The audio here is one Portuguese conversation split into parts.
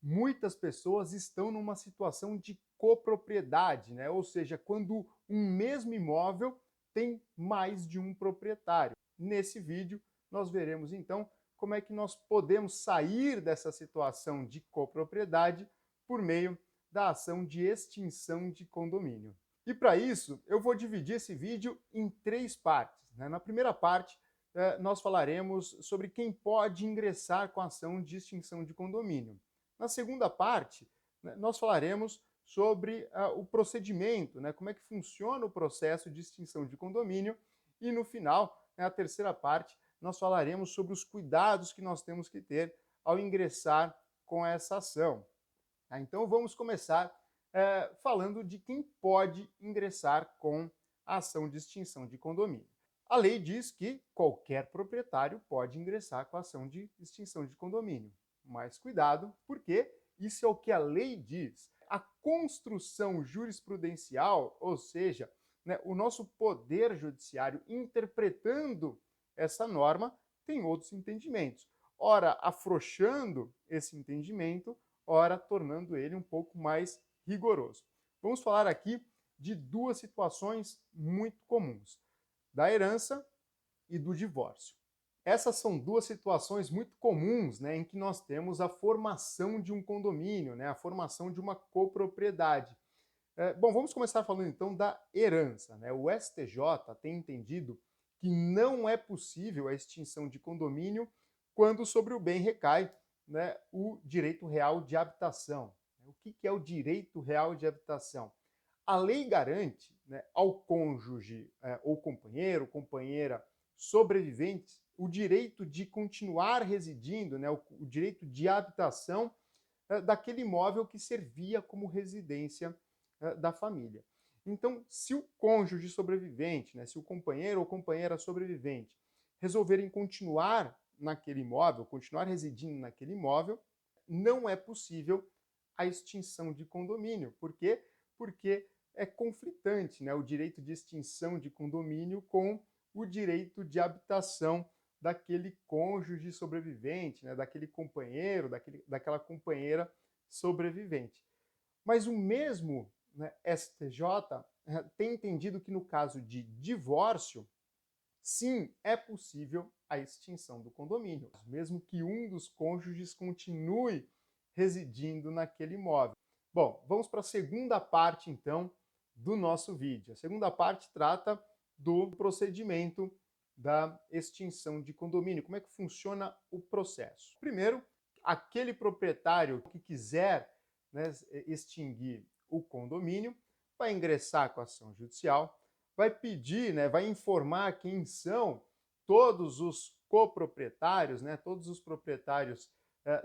muitas pessoas estão numa situação de copropriedade, né? Ou seja, quando um mesmo imóvel tem mais de um proprietário. Nesse vídeo, nós veremos então como é que nós podemos sair dessa situação de copropriedade por meio da ação de extinção de condomínio. E para isso, eu vou dividir esse vídeo em três partes, né? Na primeira parte, nós falaremos sobre quem pode ingressar com a ação de extinção de condomínio. Na segunda parte, né, nós falaremos sobre o procedimento, né, como é que funciona o processo de extinção de condomínio. E no final, na terceira parte, nós falaremos sobre os cuidados que nós temos que ter ao ingressar com essa ação. Então vamos começar falando de quem pode ingressar com a ação de extinção de condomínio. A lei diz que qualquer proprietário pode ingressar com a ação de extinção de condomínio. Mas cuidado, porque isso é o que a lei diz. A construção jurisprudencial, ou seja, né, o nosso poder judiciário interpretando essa norma, tem outros entendimentos. Ora, afrouxando esse entendimento, ora, tornando ele um pouco mais rigoroso. Vamos falar aqui de duas situações muito comuns: da herança e do divórcio. Essas são duas situações muito comuns, né, em que nós temos a formação de um condomínio, né, a formação de uma copropriedade. Bom, vamos começar falando então da herança, né? O STJ tem entendido que não é possível a extinção de condomínio quando sobre o bem recai, né, o direito real de habitação. O que é o direito real de habitação? A lei garante, né, ao cônjuge ou companheiro, companheira sobreviventes o direito de continuar residindo, né, o direito de habitação daquele imóvel que servia como residência da família. Então, se o cônjuge sobrevivente, né, se o companheiro ou companheira sobrevivente resolverem continuar naquele imóvel, continuar residindo naquele imóvel, não é possível a extinção de condomínio. Por quê? Porque é conflitante, né, o direito de extinção de condomínio com o direito de habitação daquele cônjuge sobrevivente, né, daquele companheiro, daquela companheira sobrevivente. Mas o mesmo, né, STJ tem entendido que no caso de divórcio, sim, é possível a extinção do condomínio, mesmo que um dos cônjuges continue residindo naquele imóvel. Bom, vamos para a segunda parte, então, do nosso vídeo. A segunda parte trata do procedimento da extinção de condomínio. Como é que funciona o processo? Primeiro, aquele proprietário que quiser, né, extinguir o condomínio vai ingressar com a ação judicial, vai pedir, né, vai informar quem são todos os coproprietários, né, todos os proprietários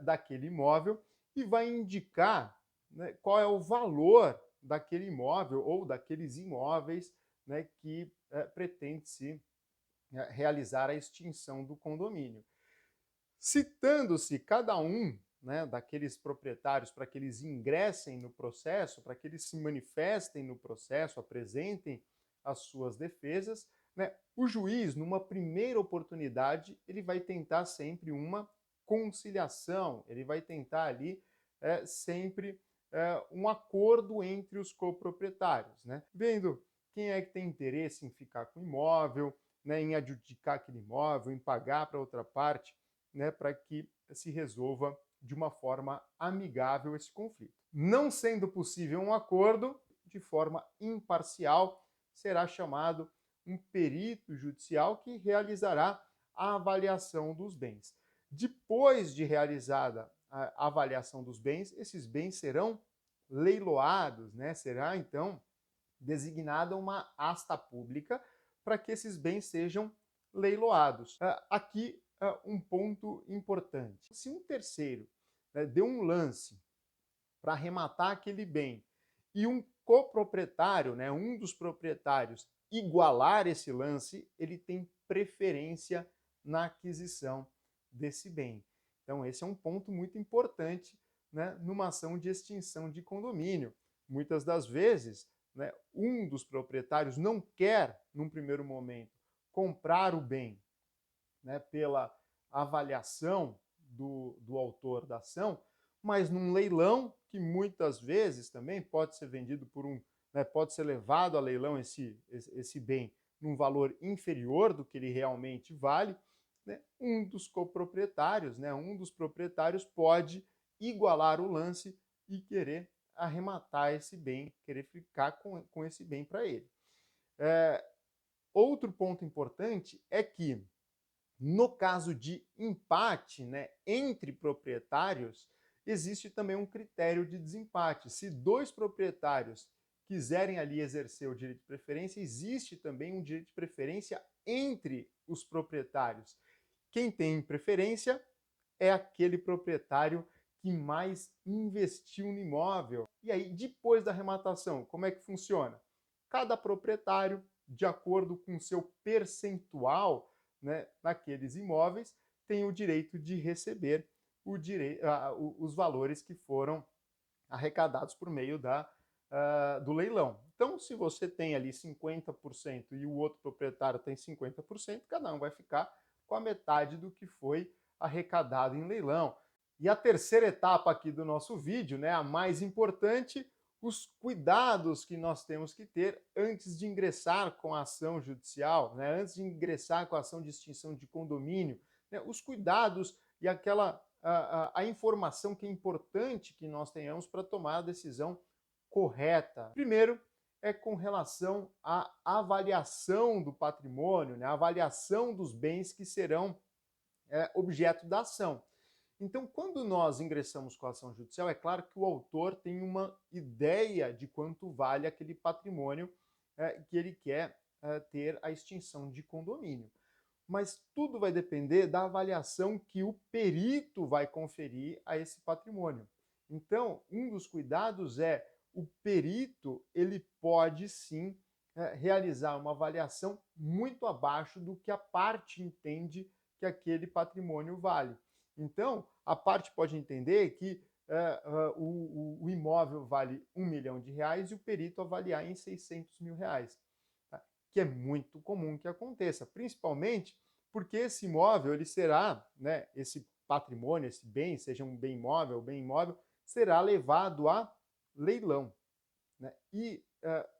daquele imóvel e vai indicar, né, qual é o valor daquele imóvel ou daqueles imóveis, né, que pretende-se realizar a extinção do condomínio. Citando-se cada um, né, daqueles proprietários para que eles ingressem no processo, para que eles se manifestem no processo, apresentem as suas defesas, né, o juiz, numa primeira oportunidade, ele vai tentar sempre uma conciliação, ele vai tentar ali sempre um acordo entre os coproprietários, né, vendo quem é que tem interesse em ficar com o imóvel, né, em adjudicar aquele imóvel, em pagar para outra parte, né, para que se resolva de uma forma amigável esse conflito. Não sendo possível um acordo, de forma imparcial, será chamado um perito judicial que realizará a avaliação dos bens. Depois de realizada a avaliação dos bens, esses bens serão leiloados, né? Será então designada uma asta pública para que esses bens sejam leiloados. Aqui um ponto importante. Se um terceiro deu um lance para arrematar aquele bem e um coproprietário, né, um dos proprietários, igualar esse lance, ele tem preferência na aquisição desse bem. Então, esse é um ponto muito importante, né, numa ação de extinção de condomínio. Muitas das vezes, né, um dos proprietários não quer, num primeiro momento, comprar o bem, né, pela avaliação do autor da ação, mas num leilão, que muitas vezes também pode ser vendido por pode ser levado a leilão esse bem num valor inferior do que ele realmente vale, né, um dos coproprietários, né, um dos proprietários pode igualar o lance e querer arrematar esse bem, querer ficar com esse bem para ele. Outro ponto importante é que, no caso de empate, né, entre proprietários, existe também um critério de desempate. Se dois proprietários quiserem ali exercer o direito de preferência, existe também um direito de preferência entre os proprietários. Quem tem preferência é aquele proprietário que mais investiu no imóvel. E aí, depois da arrematação, como é que funciona? Cada proprietário, de acordo com seu percentual, né, naqueles imóveis, tem o direito de receber os valores que foram arrecadados por meio do leilão. Então, se você tem ali 50% e o outro proprietário tem 50%, cada um vai ficar com a metade do que foi arrecadado em leilão. E a terceira etapa aqui do nosso vídeo, né, a mais importante, os cuidados que nós temos que ter antes de ingressar com a ação judicial, né, antes de ingressar com a ação de extinção de condomínio, né, os cuidados e a informação que é importante que nós tenhamos para tomar a decisão correta. Primeiro, é com relação à avaliação do patrimônio, né, a avaliação dos bens que serão objeto da ação. Então, quando nós ingressamos com a ação judicial, é claro que o autor tem uma ideia de quanto vale aquele patrimônio que ele quer ter a extinção de condomínio. Mas tudo vai depender da avaliação que o perito vai conferir a esse patrimônio. Então, um dos cuidados é o perito, ele pode sim realizar uma avaliação muito abaixo do que a parte entende que aquele patrimônio vale. Então, a parte pode entender que o imóvel vale R$1 milhão e o perito avaliar em R$600 mil, tá? Que é muito comum que aconteça, principalmente porque esse imóvel ele será, né, esse patrimônio, esse bem, seja um bem imóvel ou bem imóvel, será levado a leilão, né? E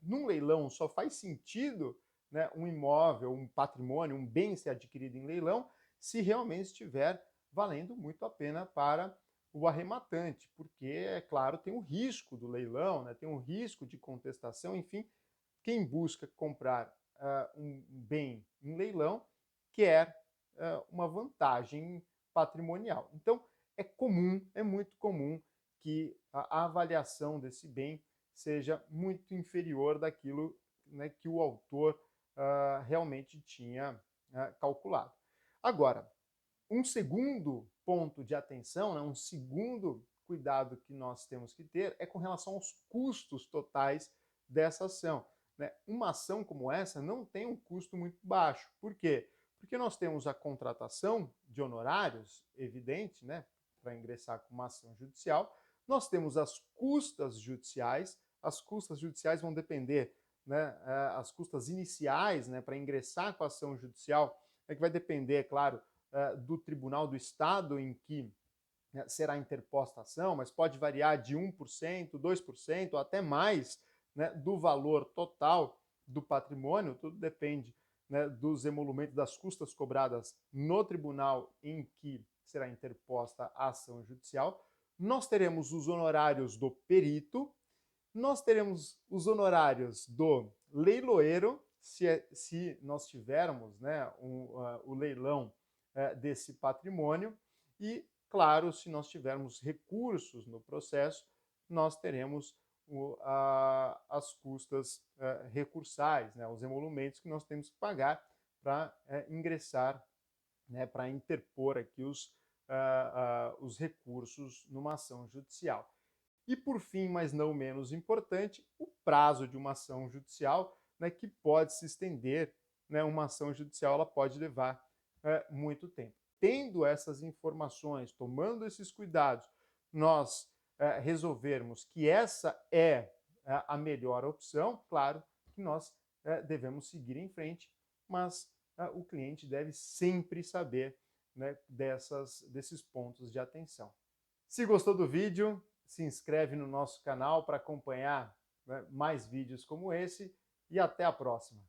num leilão só faz sentido, né, um imóvel, um patrimônio, um bem ser adquirido em leilão se realmente estiver valendo muito a pena para o arrematante, porque, é claro, tem o risco do leilão, né, tem o risco de contestação, enfim, quem busca comprar um bem em leilão quer uma vantagem patrimonial. Então, é comum, é muito comum que a avaliação desse bem seja muito inferior daquilo, né, que o autor realmente tinha calculado. Agora, um segundo ponto de atenção, né, um segundo cuidado que nós temos que ter é com relação aos custos totais dessa ação, né? Uma ação como essa não tem um custo muito baixo. Por quê? Porque nós temos a contratação de honorários, evidente, né, para ingressar com uma ação judicial. Nós temos as custas judiciais. As custas judiciais vão depender, né, as custas iniciais, né, para ingressar com a ação judicial, é que vai depender, é claro, do tribunal do estado em que será interposta a ação, mas pode variar de 1%, 2% ou até mais, né, do valor total do patrimônio, tudo depende, né, dos emolumentos das custas cobradas no tribunal em que será interposta a ação judicial. Nós teremos os honorários do perito, nós teremos os honorários do leiloeiro, se nós tivermos, né, o leilão desse patrimônio, e, claro, se nós tivermos recursos no processo, nós teremos as custas recursais, né, os emolumentos que nós temos que pagar para ingressar, né, para interpor aqui os recursos numa ação judicial. E, por fim, mas não menos importante, o prazo de uma ação judicial, né, que pode se estender, né, uma ação judicial ela pode levar muito tempo. Tendo essas informações, tomando esses cuidados, nós resolvermos que essa é a melhor opção, claro que nós devemos seguir em frente, mas o cliente deve sempre saber, né, desses pontos de atenção. Se gostou do vídeo, se inscreve no nosso canal para acompanhar, né, mais vídeos como esse e até a próxima.